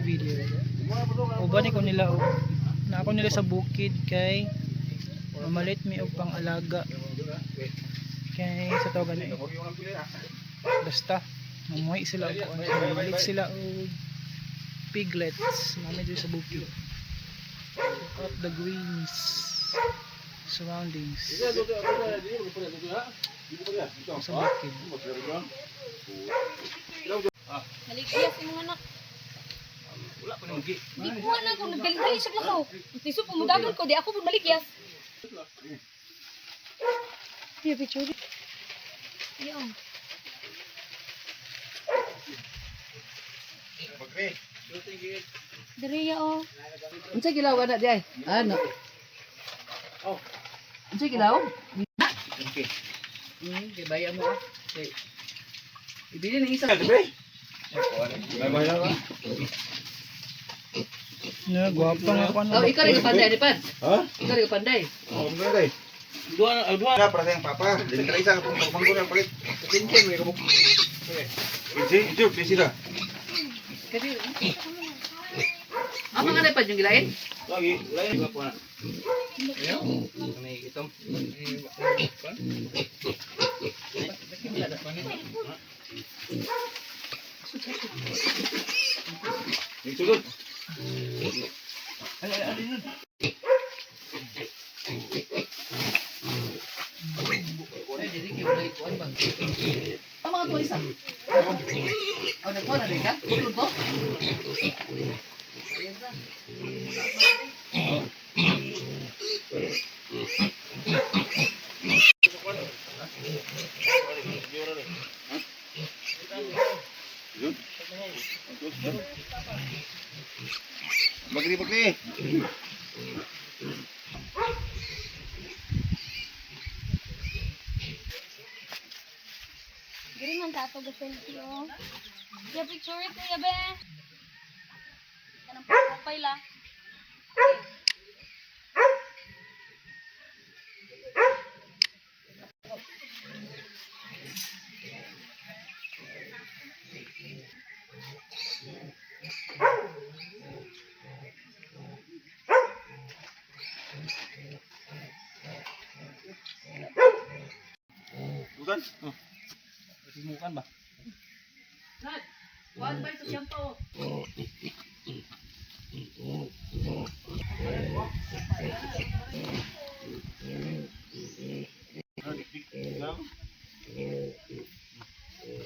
video. Uban ko nila na ako nila sa bukid kay mamalit mi og pang alaga. Kay sa to gani. Basta mamuhi sila og mamalit sila og piglets namin dito sa bukid. Check out the greens surroundings sa bukid. Naligiyas yung anak. Wala pa nang gi. Di ko na ako nagdali siya lakaw. Tiso pumudagan ko di ako pud maligiyas. Iya picture. Iya. Bagre. Diriya oh. Unsa gilaw ana di ay? Ano? Oh. Unsa gilaw? Okay. Kay bayan mo. Okay. Ibili na isa. Bagre. May ba? Na gwapa nga ko Oh, ikaw rin panday ni Pan. Ha? Ikaw rin panday. Oh, mga day. Dua na para sa papa. Dili ka isa kung pagmanggo na palit. Tintin may kabuk. Okay. Ito, pisi na. Kadi. Apa nga Pan yung gilain? Lagi, lain ba po na? Ayo. May itom. Yung sulod. Ang mga tulis ah. Oh, nagkuha na rin ka? Tulog ko? Bagri. Diri man ta to ga selfie oh. Ya picture it ya be. Kanang profile la. Bukan? Bukan ba? Nad, kuhaan ba sa shampoo?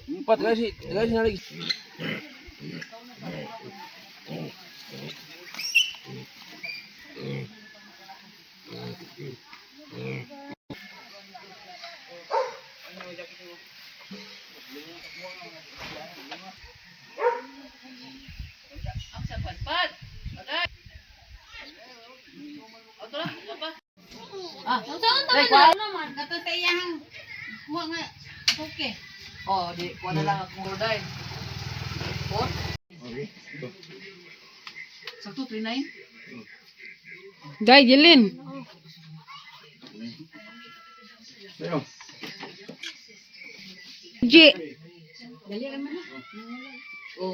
Empat guys lagi. Ang sapat. Agad. Oto lang, apa? Ah, Ang saan ta Dai, man naman kato sa iyang kuha nga. Okay. oh, di kuha na lang akong roday. Por? Okay. Ito. Sa 239? Dai Jelin. Ayo. Ji. Dali ra man. Oh.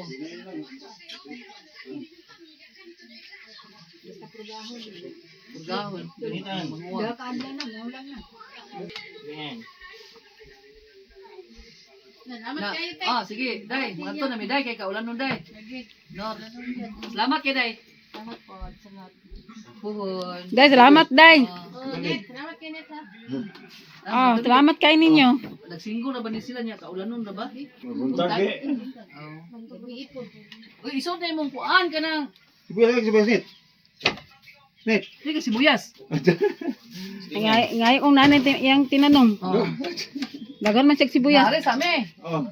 Purgahon. Initan. Manguha. Kaadla na mo lang na. Yan. Salamat kayo tay. Ah, sige, Day. Manganto na mi Day kay kaulan nun Day. No. Salamat kay Day. Salamat po. Salamat. Puhon. Dai salamat dai. Salamat kayo net ha. Oh, salamat kay ninyo. Nagsinggo na ba ni sila niya kaulan nun na ba? Buntag di. Oh. Uy, isod na imong kuan kanang. Sibuyas net. Net. Hindi ka sibuyas. Ngay kong nanay yang tinanong. Oh. Dagan man siya sibuyas. Nare sa me. Oh.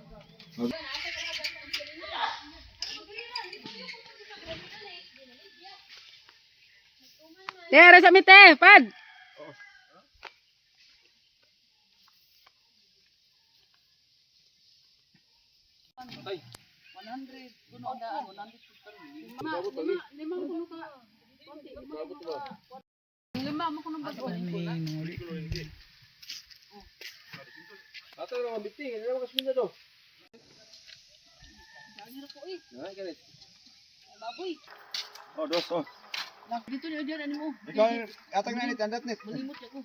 Tera sa mite, pad. Ay. 100 kuno daan 100 Limang puno ka. Lima mo kuno ba? Ato na mabiting, ano ka sumina do? Dali ra po eh. Ay, ganit. Baboy. Oh, dos, oh. Dito ni Odian ano mo. Ikaw, atang na ni tandat ni. Malimot ako.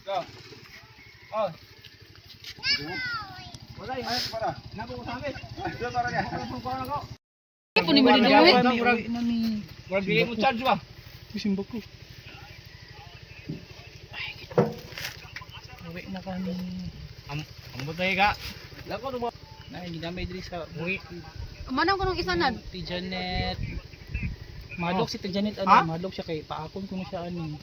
Ikaw. Oh. Wala yung ayos para. Nako ko sabi. Dito para niya. Ipo ni mo ni Dawit. Wag bigay mo charge ba? Simba ko. Uwi na kami. Ambot na ka. Lako mo. Na ginamay diri sa buhi. Manang ko nung isanan. Ti Janet. Madok si Ti Janet Ha? ano, madok siya kay paakon ko na siya ano.